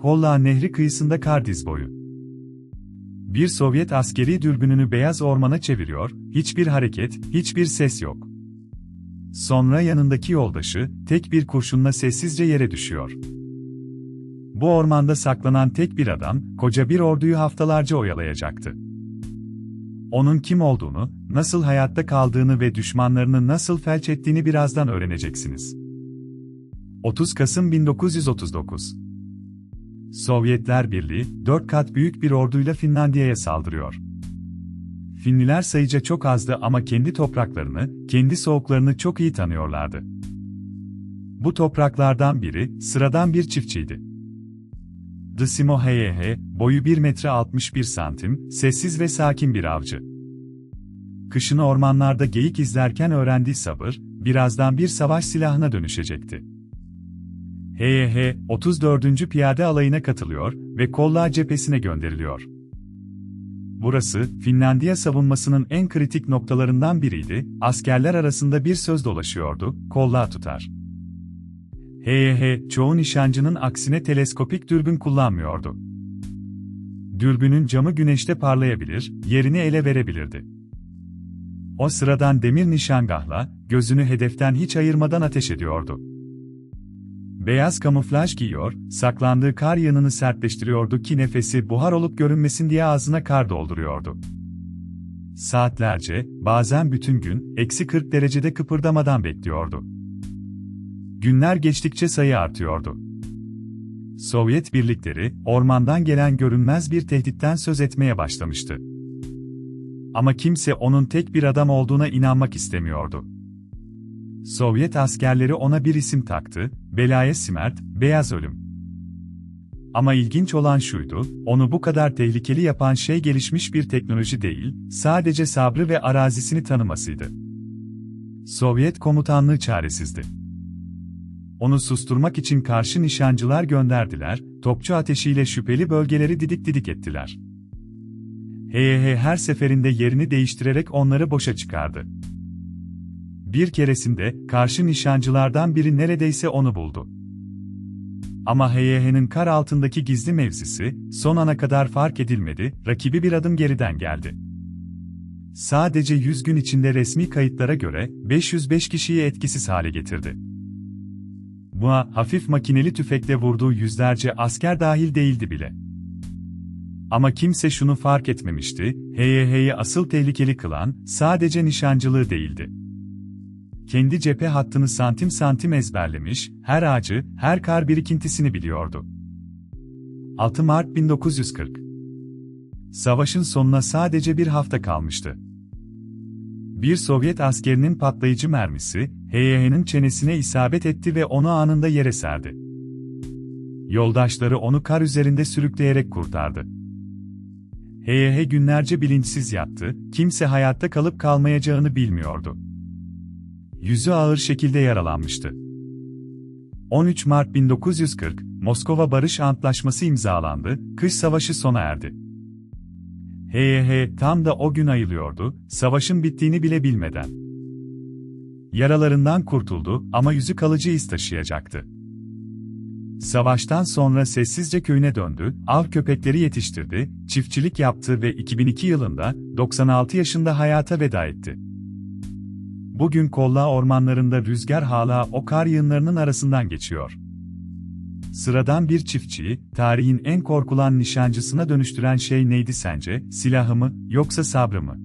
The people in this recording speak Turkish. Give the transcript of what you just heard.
Kolla Nehri kıyısında kar diz boyu. Bir Sovyet askeri dürbününü beyaz ormana çeviriyor, hiçbir hareket, hiçbir ses yok. Sonra yanındaki yoldaşı, tek bir kurşunla sessizce yere düşüyor. Bu ormanda saklanan tek bir adam, koca bir orduyu haftalarca oyalayacaktı. Onun kim olduğunu, nasıl hayatta kaldığını ve düşmanlarını nasıl felç ettiğini birazdan öğreneceksiniz. 30 Kasım 1939. Sovyetler Birliği, 4 kat büyük bir orduyla Finlandiya'ya saldırıyor. Finliler sayıca çok azdı ama kendi topraklarını, kendi soğuklarını çok iyi tanıyorlardı. Bu topraklardan biri, sıradan bir çiftçiydi. Dsimo Heyhe, boyu 1 metre 61 santim, sessiz ve sakin bir avcı. Kışını ormanlarda geyik izlerken öğrendiği sabır, birazdan bir savaş silahına dönüşecekti. Heyhe, 34. Piyade Alayı'na katılıyor ve Kolla cephesine gönderiliyor. Burası, Finlandiya savunmasının en kritik noktalarından biriydi, askerler arasında bir söz dolaşıyordu, Kolla tutar. Çoğu nişancının aksine teleskopik dürbün kullanmıyordu. Dürbünün camı güneşte parlayabilir, yerini ele verebilirdi. O sıradan demir nişangahla, gözünü hedeften hiç ayırmadan ateş ediyordu. Beyaz kamuflaj giyiyor, saklandığı kar yığınını sertleştiriyordu ki nefesi buhar olup görünmesin diye ağzına kar dolduruyordu. Saatlerce, bazen bütün gün, eksi 40 derecede kıpırdamadan bekliyordu. Günler geçtikçe sayı artıyordu. Sovyet birlikleri, ormandan gelen görünmez bir tehditten söz etmeye başlamıştı. Ama kimse onun tek bir adam olduğuna inanmak istemiyordu. Sovyet askerleri ona bir isim taktı, Belaya Smert, Beyaz Ölüm. Ama ilginç olan şuydu, onu bu kadar tehlikeli yapan şey gelişmiş bir teknoloji değil, sadece sabrı ve arazisini tanımasıydı. Sovyet komutanlığı çaresizdi. Onu susturmak için karşı nişancılar gönderdiler, topçu ateşiyle şüpheli bölgeleri didik didik ettiler. Her seferinde yerini değiştirerek onları boşa çıkardı. Bir keresinde, karşı nişancılardan biri neredeyse onu buldu. Ama Heyhe'nin kar altındaki gizli mevzisi, son ana kadar fark edilmedi, rakibi bir adım geriden geldi. Sadece 100 gün içinde resmi kayıtlara göre, 505 kişiyi etkisiz hale getirdi. Buna, hafif makineli tüfekle vurduğu yüzlerce asker dahil değildi bile. Ama kimse şunu fark etmemişti, Heyhe'yi asıl tehlikeli kılan, sadece nişancılığı değildi. Kendi cephe hattını santim santim ezberlemiş, her ağacı, her kar birikintisini biliyordu. 6 Mart 1940. Savaşın sonuna sadece bir hafta kalmıştı. Bir Sovyet askerinin patlayıcı mermisi, Heyhe'nin çenesine isabet etti ve onu anında yere serdi. Yoldaşları onu kar üzerinde sürükleyerek kurtardı. Heyhe günlerce bilinçsiz yattı, kimse hayatta kalıp kalmayacağını bilmiyordu. Yüzü ağır şekilde yaralanmıştı. 13 Mart 1940, Moskova Barış Antlaşması imzalandı, kış savaşı sona erdi. Tam da o gün ayılıyordu, savaşın bittiğini bile bilmeden. Yaralarından kurtuldu ama yüzü kalıcı iz taşıyacaktı. Savaştan sonra sessizce köyüne döndü, av köpekleri yetiştirdi, çiftçilik yaptı ve 2002 yılında, 96 yaşında hayata veda etti. Bugün Kolla ormanlarında rüzgar hala o kar yığınlarının arasından geçiyor. Sıradan bir çiftçiyi, tarihin en korkulan nişancısına dönüştüren şey neydi sence, silahı mı, yoksa sabrı mı?